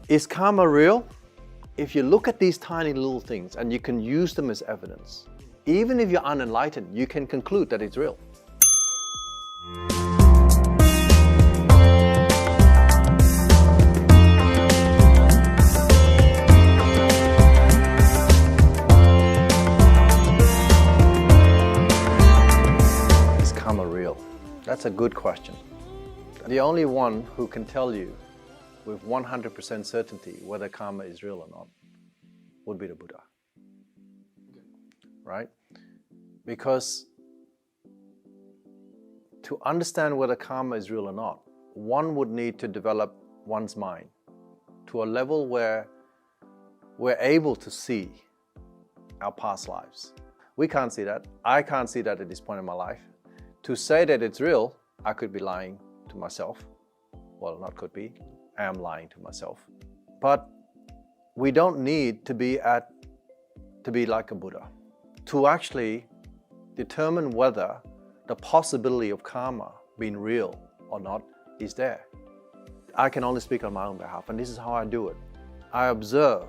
Is karma real? If you look at these tiny little things and you can use them as evidence, even if you're unenlightened, you can conclude that it's real. Is karma real? That's a good question. The only one who can tell you with 100% certainty whether karma is real or not would be the Buddha. Right? Because to understand whether karma is real or not, one would need to develop one's mind to a level where we're able to see our past lives. We can't see that. I can't see that at this point in my life. To say that it's real, I could be lying to myself. Well, not could be. I am lying to myself. But we don't need to be like a Buddha to actually determine whether the possibility of karma being real or not is there. I can only speak on my own behalf, and this is how I do it. I observe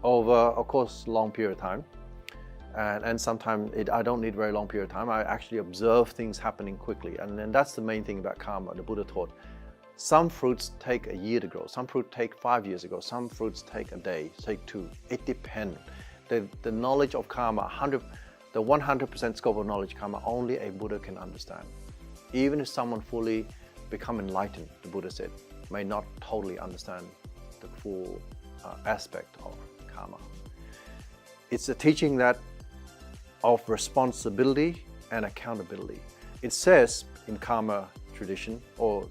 over, of course, a long period of time, and sometimes I don't need a very long period of time. I actually observe things happening quickly, and that's the main thing about karma. The Buddha taught some fruits take a year to grow, some fruit take 5 years to grow, some fruits take a day, take 2. It depends. The knowledge of karma, the 100% scope of knowledge of karma, only a Buddha can understand. Even if someone fully become enlightened, the Buddha said, may not totally understand the full aspect of karma. It's a teaching that of responsibility and accountability. It says in karma tradition or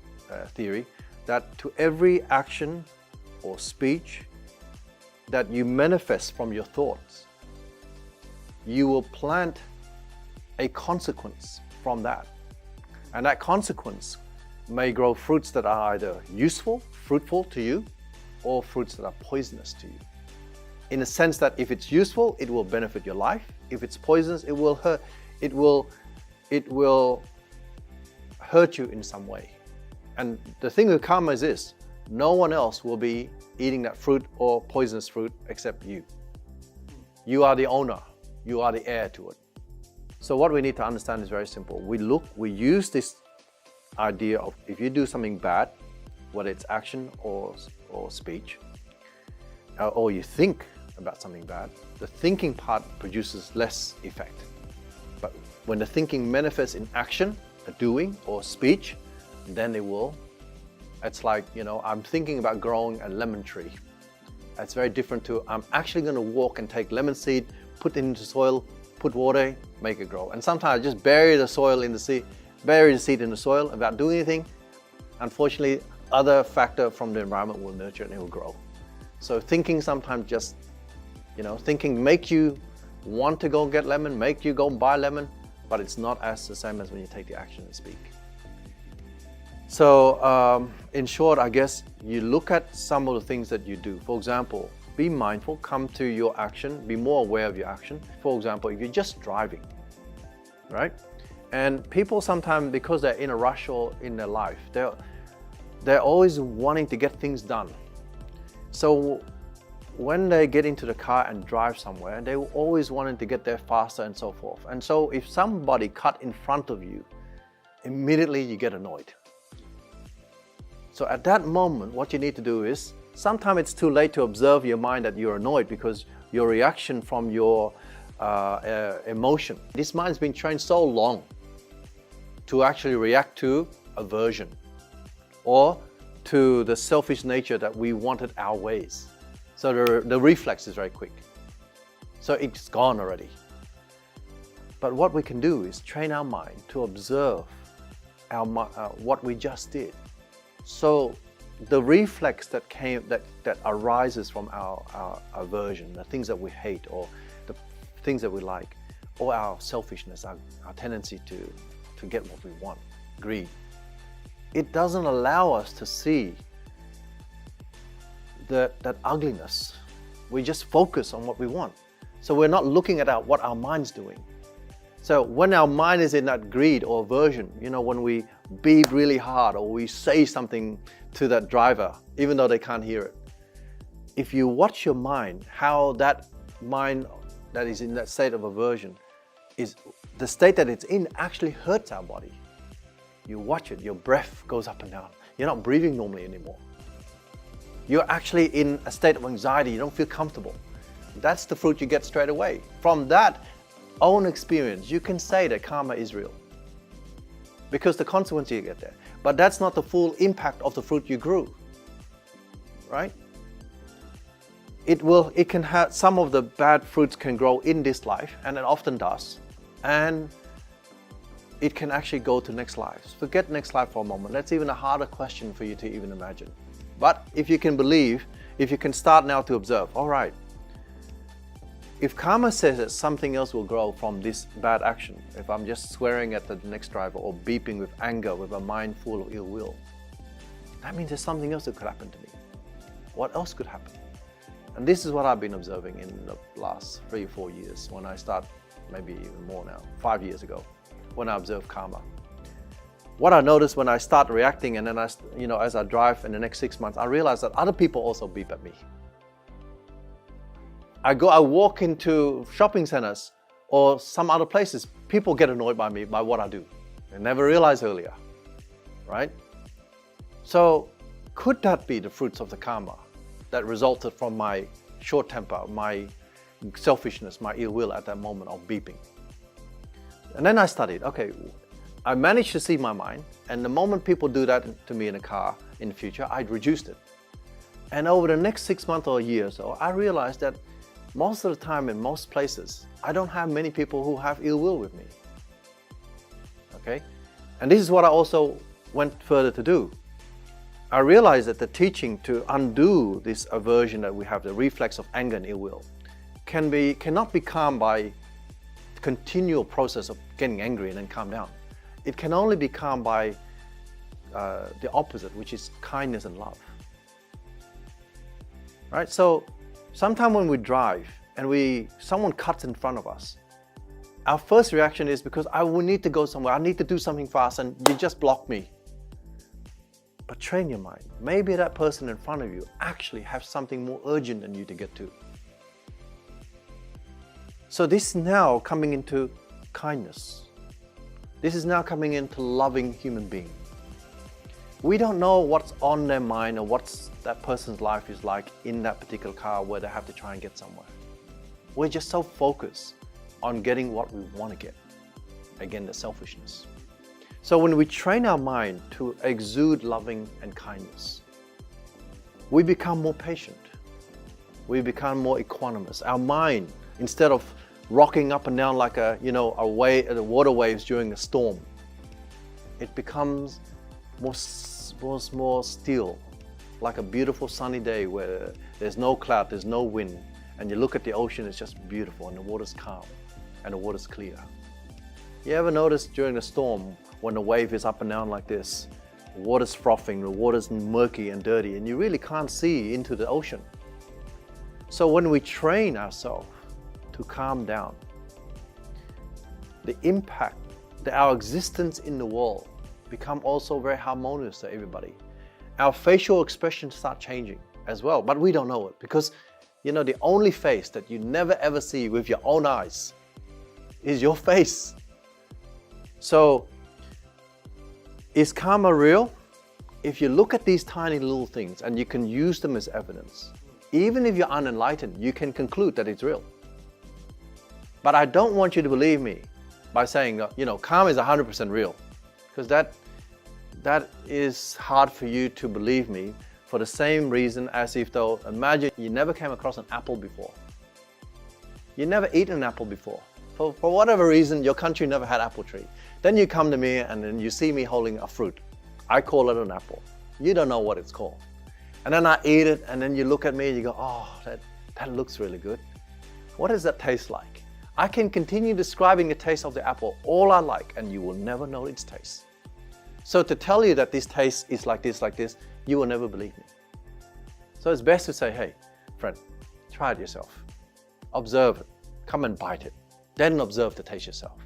theory that to every action or speech that you manifest from your thoughts, you will plant a consequence from that. And that consequence may grow fruits that are either useful, fruitful to you, or fruits that are poisonous to you. In the sense that if it's useful, it will benefit your life. If it's poisonous, it will hurt you in some way. And the thing with karma is this: no one else will be eating that fruit or poisonous fruit except you. You are the owner. You are the heir to it. So what we need to understand is very simple. We use this idea of if you do something bad, whether it's action or speech, or you think about something bad, the thinking part produces less effect. But when the thinking manifests in action, a doing or speech, then it will. It's like, I'm thinking about growing a lemon tree. It's very different to I'm actually going to walk and take lemon seed, put it into soil, put water, make it grow. And sometimes I just bury the seed in the soil without doing anything. Unfortunately, other factor from the environment will nurture it and it will grow. So thinking sometimes just, thinking make you want to go get lemon, make you go buy lemon, but it's not as the same as when you take the action and speak. So in short, I guess you look at some of the things that you do. For example, be mindful, come to your action, be more aware of your action. For example, if you're just driving, right? And people sometimes, because they're in a rush or in their life, they're always wanting to get things done. So when they get into the car and drive somewhere, they're always wanting to get there faster and so forth. And so if somebody cut in front of you, immediately you get annoyed. So at that moment, what you need to do is, sometimes it's too late to observe your mind that you're annoyed because your reaction from your emotion. This mind's been trained so long to actually react to aversion or to the selfish nature that we wanted our ways. So the reflex is very quick. So it's gone already. But what we can do is train our mind to observe what we just did. So the reflex that arises from our aversion, the things that we hate or the things that we like, or our selfishness, our tendency to get what we want, greed, it doesn't allow us to see that ugliness. We just focus on what we want. So we're not looking at what our mind's doing. So when our mind is in that greed or aversion, when we beep really hard or we say something to that driver, even though they can't hear it, if you watch your mind, how that mind that is in that state of aversion, is the state that it's in actually hurts our body. You watch it, your breath goes up and down. You're not breathing normally anymore. You're actually in a state of anxiety, you don't feel comfortable. That's the fruit you get straight away. From that own experience, you can say that karma is real, because the consequence you get there. But that's not the full impact of the fruit you grew, right? It can have, some of the bad fruits can grow in this life, and it often does, and it can actually go to next lives. Forget next life for a moment. That's even a harder question for you to even imagine. But if you can believe, if you can start now to observe, all right, if karma says that something else will grow from this bad action, if I'm just swearing at the next driver or beeping with anger with a mind full of ill will, that means there's something else that could happen to me. What else could happen? And this is what I've been observing in the last 3 or 4 years, when I start, maybe even more now, 5 years ago, when I observe karma. What I noticed when I start reacting, and then as I drive in the next 6 months, I realize that other people also beep at me. I walk into shopping centers or some other places, people get annoyed by me, by what I do. They never realized earlier, right? So could that be the fruits of the karma that resulted from my short temper, my selfishness, my ill will at that moment of beeping? And then I studied, okay, I managed to see my mind, and the moment people do that to me in a car in the future, I'd reduced it. And over the next 6 months or a year or so, I realized that most of the time in most places, I don't have many people who have ill will with me. Okay? And this is what I also went further to do. I realized that the teaching to undo this aversion that we have, the reflex of anger and ill will, cannot be calmed by the continual process of getting angry and then calm down. It can only be calmed by the opposite, which is kindness and love. Right? So sometimes when we drive and someone cuts in front of us, our first reaction is because I will need to go somewhere, I need to do something fast, and you just blocked me. But train your mind. Maybe that person in front of you actually has something more urgent than you to get to. So this is now coming into kindness. This is now coming into loving human being. We don't know what's on their mind or what that person's life is like in that particular car where they have to try and get somewhere. We're just so focused on getting what we want to get. Again, the selfishness. So when we train our mind to exude loving and kindness, we become more patient. We become more equanimous. Our mind, instead of rocking up and down like the water waves during a storm, it becomes more still, like a beautiful sunny day where there's no cloud, there's no wind, and you look at the ocean, it's just beautiful, and the water's calm and the water's clear. You ever notice during a storm, when the wave is up and down like this, the water's frothing, the water's murky and dirty, and you really can't see into the ocean? So when we train ourselves to calm down, the impact, our existence in the world become also very harmonious to everybody. Our facial expressions start changing as well, but we don't know it, because the only face that you never ever see with your own eyes is your face. So is karma real? If you look at these tiny little things and you can use them as evidence, even if you're unenlightened, you can conclude that it's real. But I don't want you to believe me by saying, karma is 100% real, because that is hard for you to believe me, for the same reason as imagine you never came across an apple before. You never eaten an apple before. For whatever reason, your country never had apple tree. Then you come to me and then you see me holding a fruit. I call it an apple. You don't know what it's called. And then I eat it, and then you look at me and you go, oh, that looks really good. What does that taste like? I can continue describing the taste of the apple all I like, and you will never know its taste. So to tell you that this taste is like this, you will never believe me. So it's best to say, hey, friend, try it yourself. Observe it. Come and bite it. Then observe the taste yourself.